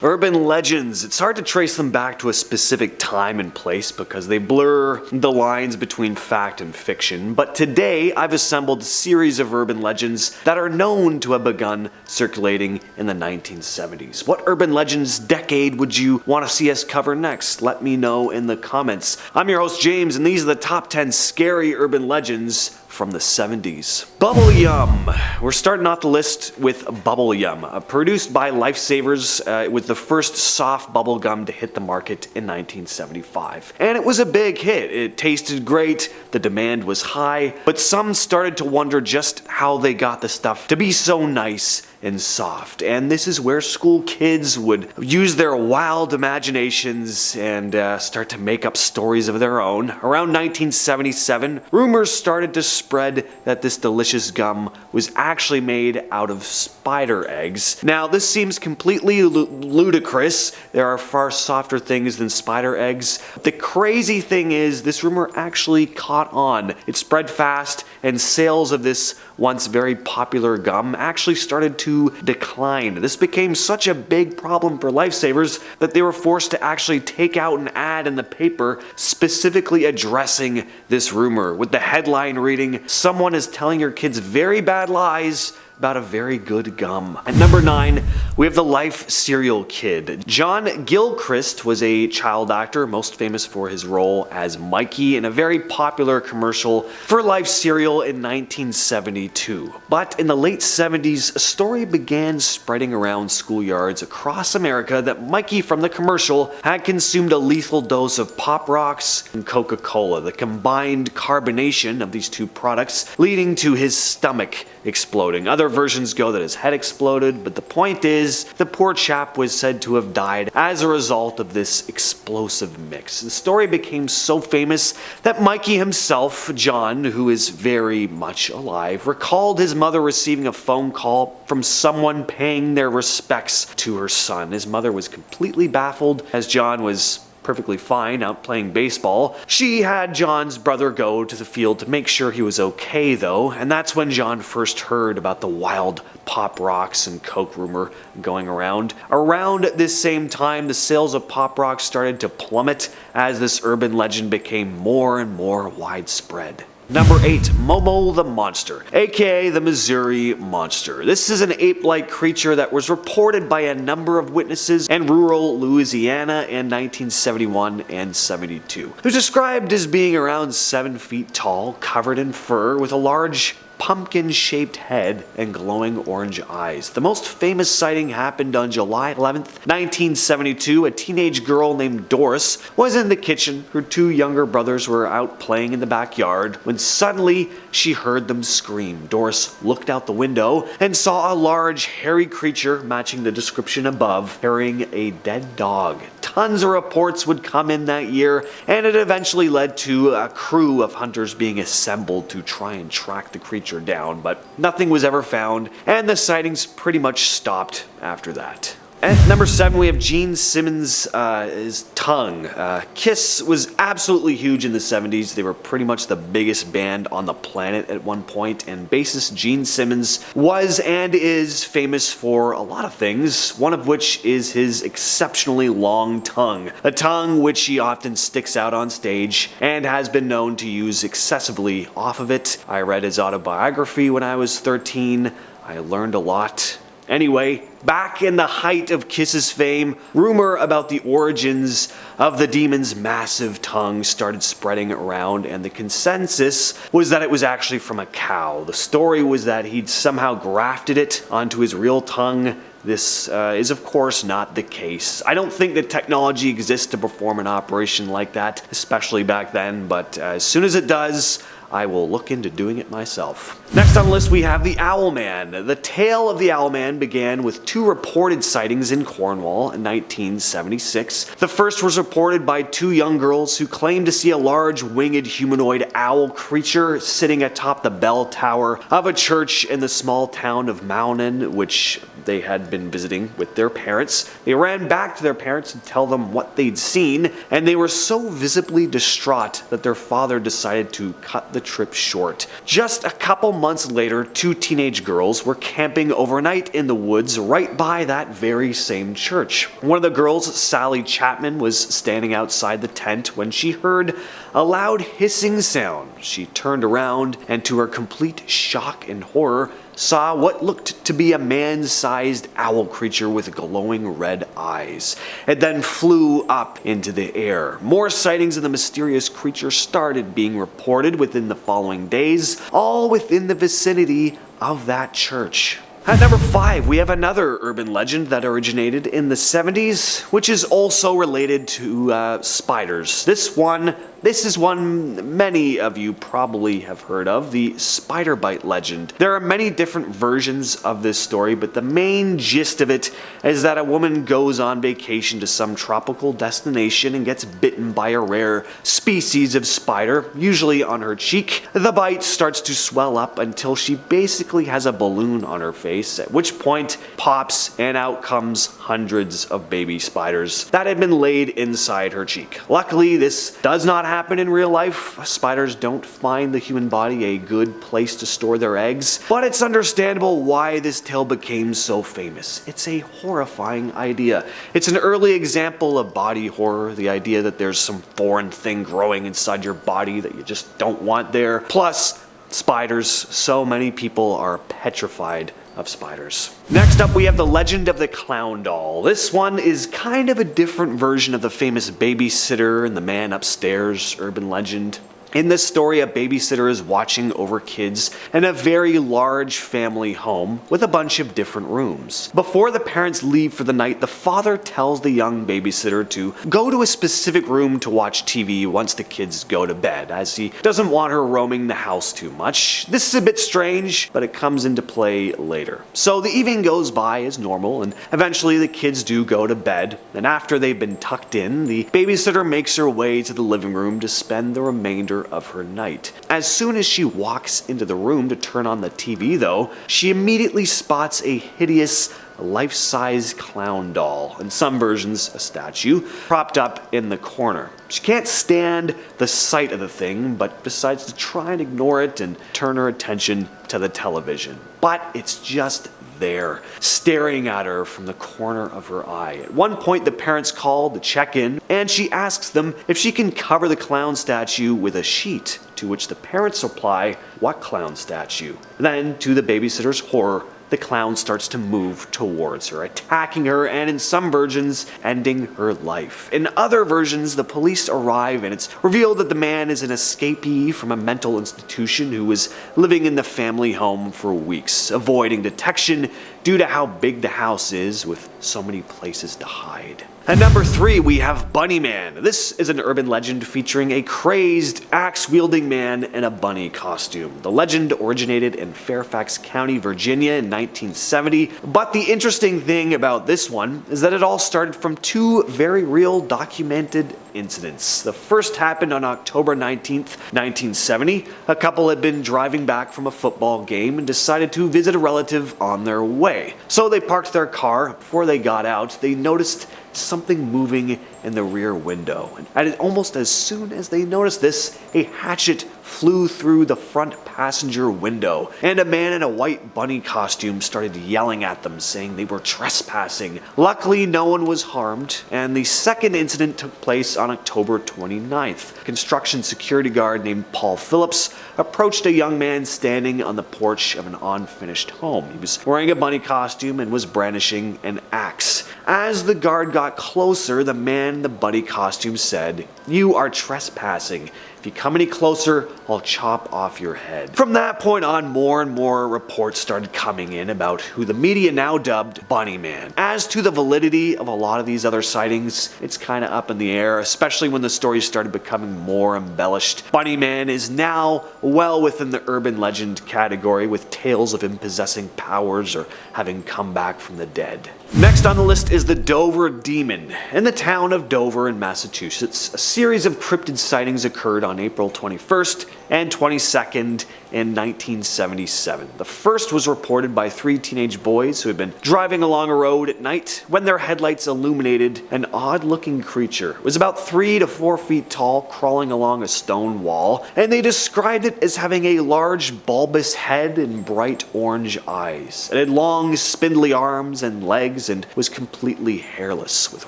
Urban legends, it's hard to trace them back to a specific time and place because they blur the lines between fact and fiction, but today I've assembled a series of urban legends that are known to have begun circulating in the 1970s. What urban legends decade would you want to see us cover next? Let me know in the comments. I'm your host James, and these are the top 10 scary urban legends from the 70s. Bubble Yum. We're starting off the list with Bubble Yum. Produced by Lifesavers, it was the first soft bubble gum to hit the market in 1975. And it was a big hit. It tasted great, the demand was high, but some started to wonder just how they got the stuff to be so nice and soft. And this is where school kids would use their wild imaginations and start to make up stories of their own. Around 1977, rumors started to spread that this delicious gum was actually made out of spider eggs. Now, this seems completely ludicrous. There are far softer things than spider eggs. The crazy thing is, this rumor actually caught on. It spread fast, and sales of this once very popular gum actually started to decline. This became such a big problem for Lifesavers that they were forced to actually take out an ad in the paper specifically addressing this rumor, with the headline reading, "Someone is telling your kids very bad lies about a very good gum." At number 9, we have the Life cereal kid. John Gilchrist was a child actor, most famous for his role as Mikey in a very popular commercial for Life cereal in 1972. But in the late 70s, a story began spreading around schoolyards across America that Mikey from the commercial had consumed a lethal dose of Pop Rocks and Coca-Cola, the combined carbonation of these two products leading to his stomach exploding. Other versions go that his head exploded, but the point is, the poor chap was said to have died as a result of this explosive mix. The story became so famous that Mikey himself, John, who is very much alive, recalled his mother receiving a phone call from someone paying their respects to her son. His mother was completely baffled, as John was perfectly fine out playing baseball. She had John's brother go to the field to make sure he was okay though, and that's when John first heard about the wild Pop Rocks and Coke rumor going around. Around this same time, the sales of Pop Rocks started to plummet as this urban legend became more and more widespread. Number 8, Momo the Monster, aka the Missouri Monster. This is an ape-like creature that was reported by a number of witnesses in rural Louisiana in 1971 and 72. It was described as being around 7 feet tall, covered in fur, with a large pumpkin-shaped head and glowing orange eyes. The most famous sighting happened on July 11th, 1972. A teenage girl named Doris was in the kitchen. Her 2 younger brothers were out playing in the backyard when suddenly she heard them scream. Doris looked out the window and saw a large, hairy creature matching the description above, carrying a dead dog. Tons of reports would come in that year, and it eventually led to a crew of hunters being assembled to try and track the creature down, but nothing was ever found, and the sightings pretty much stopped after that. At number 7, we have Gene Simmons' his tongue. Kiss was absolutely huge in the 70s. They were pretty much the biggest band on the planet at one point, and bassist Gene Simmons was and is famous for a lot of things, one of which is his exceptionally long tongue. A tongue which he often sticks out on stage and has been known to use excessively off of it. I read his autobiography when I was 13. I learned a lot. Anyway, back in the height of Kiss's fame, rumor about the origins of the demon's massive tongue started spreading around, and the consensus was that it was actually from a cow. The story was that he'd somehow grafted it onto his real tongue. This is of course not the case. I don't think that technology exists to perform an operation like that, especially back then, but as soon as it does, I will look into doing it myself. Next on the list we have the Owlman. The tale of the Owlman began with 2 reported sightings in Cornwall in 1976. The first was reported by 2 young girls who claimed to see a large winged humanoid owl creature sitting atop the bell tower of a church in the small town of Maunan, which they had been visiting with their parents. They ran back to their parents to tell them what they'd seen, and they were so visibly distraught that their father decided to cut the the trip short. Just a couple months later, two teenage girls were camping overnight in the woods right by that very same church. One of the girls, Sally Chapman, was standing outside the tent when she heard a loud hissing sound. She turned around and, to her complete shock and horror, saw what looked to be a man-sized owl creature with glowing red eyes. It then flew up into the air. More sightings of the mysterious creature started being reported within the following days, all within the vicinity of that church. At number 5, we have another urban legend that originated in the 70s, which is also related to spiders. This is one many of you probably have heard of, the spider bite legend. There are many different versions of this story, but the main gist of it is that a woman goes on vacation to some tropical destination and gets bitten by a rare species of spider, usually on her cheek. The bite starts to swell up until she basically has a balloon on her face, at which point pops and out comes hundreds of baby spiders that had been laid inside her cheek. Luckily, this does not happen in real life. Spiders don't find the human body a good place to store their eggs, but it's understandable why this tale became so famous. It's a horrifying idea. It's an early example of body horror, the idea that there's some foreign thing growing inside your body that you just don't want there. Plus, spiders. So many people are petrified of spiders. Next up, we have the legend of the clown doll. This one is kind of a different version of the famous babysitter and the man upstairs urban legend. In this story, a babysitter is watching over kids in a very large family home with a bunch of different rooms. Before the parents leave for the night, the father tells the young babysitter to go to a specific room to watch TV once the kids go to bed, as he doesn't want her roaming the house too much. This is a bit strange, but it comes into play later. So the evening goes by as normal, and eventually the kids do go to bed, and after they've been tucked in, the babysitter makes her way to the living room to spend the remainder of her night. As soon as she walks into the room to turn on the TV, though, she immediately spots a hideous life-size clown doll, in some versions a statue, propped up in the corner. She can't stand the sight of the thing, but decides to try and ignore it and turn her attention to the television. But it's just there, staring at her from the corner of her eye. At one point, the parents call to check in, and she asks them if she can cover the clown statue with a sheet, to which the parents reply, "What clown statue?" Then, to the babysitter's horror, the clown starts to move towards her, attacking her and, in some versions, ending her life. In other versions, the police arrive and it's revealed that the man is an escapee from a mental institution who was living in the family home for weeks, avoiding detection due to how big the house is with so many places to hide. At number 3, we have Bunny Man. This is an urban legend featuring a crazed, axe-wielding man in a bunny costume. The legend originated in Fairfax County, Virginia in 1970, but the interesting thing about this one is that it all started from two very real documented incidents. The first happened on October 19th, 1970. A couple had been driving back from a football game and decided to visit a relative on their way. So they parked their car. Before they got out, they noticed something moving in the rear window. And almost as soon as they noticed this, a hatchet flew through the front passenger window, and a man in a white bunny costume started yelling at them, saying they were trespassing. Luckily, no one was harmed, and the second incident took place on October 29th. A construction security guard named Paul Phillips approached a young man standing on the porch of an unfinished home. He was wearing a bunny costume and was brandishing an axe. As the guard got closer, the man in the bunny costume said, "You are trespassing. If you come any closer, I'll chop off your head." From that point on, more and more reports started coming in about who the media now dubbed Bunny Man. As to the validity of a lot of these other sightings, it's kind of up in the air, especially when the stories started becoming more embellished. Bunny Man is now well within the urban legend category, with tales of him possessing powers or having come back from the dead. Next on the list is the Dover Demon. In the town of Dover in Massachusetts, a series of cryptid sightings occurred on April 21st and 22nd in 1977. The first was reported by 3 teenage boys who had been driving along a road at night when their headlights illuminated an odd-looking creature. It was about 3 to 4 feet tall, crawling along a stone wall, and they described it as having a large bulbous head and bright orange eyes. It had long, spindly arms and legs and was completely hairless, with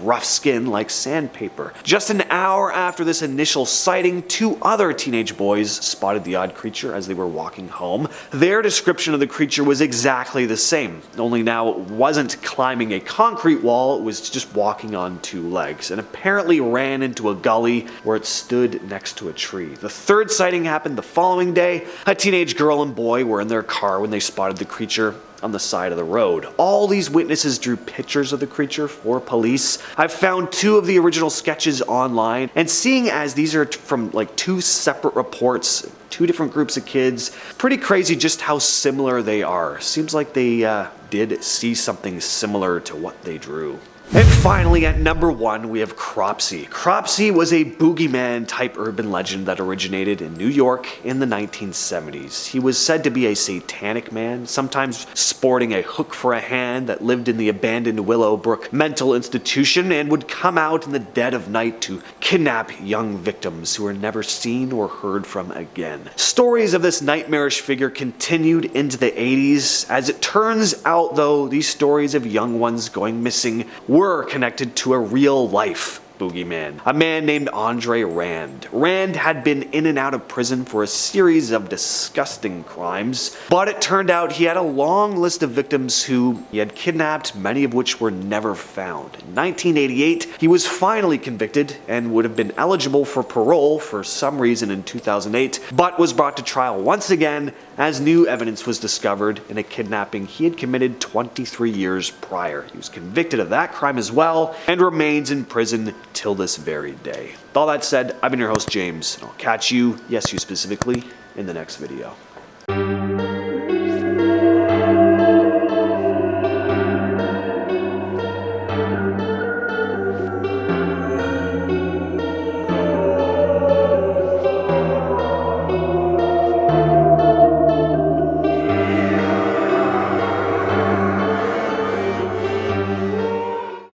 rough skin like sandpaper. Just an hour after this initial sighting, 2 other teenage boys spotted the odd creature as they were walking home. Their description of the creature was exactly the same, only now it wasn't climbing a concrete wall, it was just walking on 2 legs, and apparently ran into a gully where it stood next to a tree. The third sighting happened the following day. A teenage girl and boy were in their car when they spotted the creature on the side of the road. All these witnesses drew pictures of the creature for police. I've found 2 of the original sketches online, and seeing as these are from like 2 separate reports, 2 different groups of kids, pretty crazy just how similar they are. Seems like they did see something similar to what they drew. And finally, at number 1, we have Cropsey. Cropsey was a boogeyman type urban legend that originated in New York in the 1970s. He was said to be a satanic man, sometimes sporting a hook for a hand, that lived in the abandoned Willowbrook mental institution and would come out in the dead of night to kidnap young victims who were never seen or heard from again. Stories of this nightmarish figure continued into the 80s. As it turns out, though, these stories of young ones going missing were connected to a real-life boogeyman, a man named Andre Rand. Rand had been in and out of prison for a series of disgusting crimes, but it turned out he had a long list of victims who he had kidnapped, many of which were never found. In 1988, he was finally convicted and would have been eligible for parole for some reason in 2008, but was brought to trial once again as new evidence was discovered in a kidnapping he had committed 23 years prior. He was convicted of that crime as well and remains in prison till this very day. With all that said, I've been your host, James, and I'll catch you, yes you specifically, in the next video.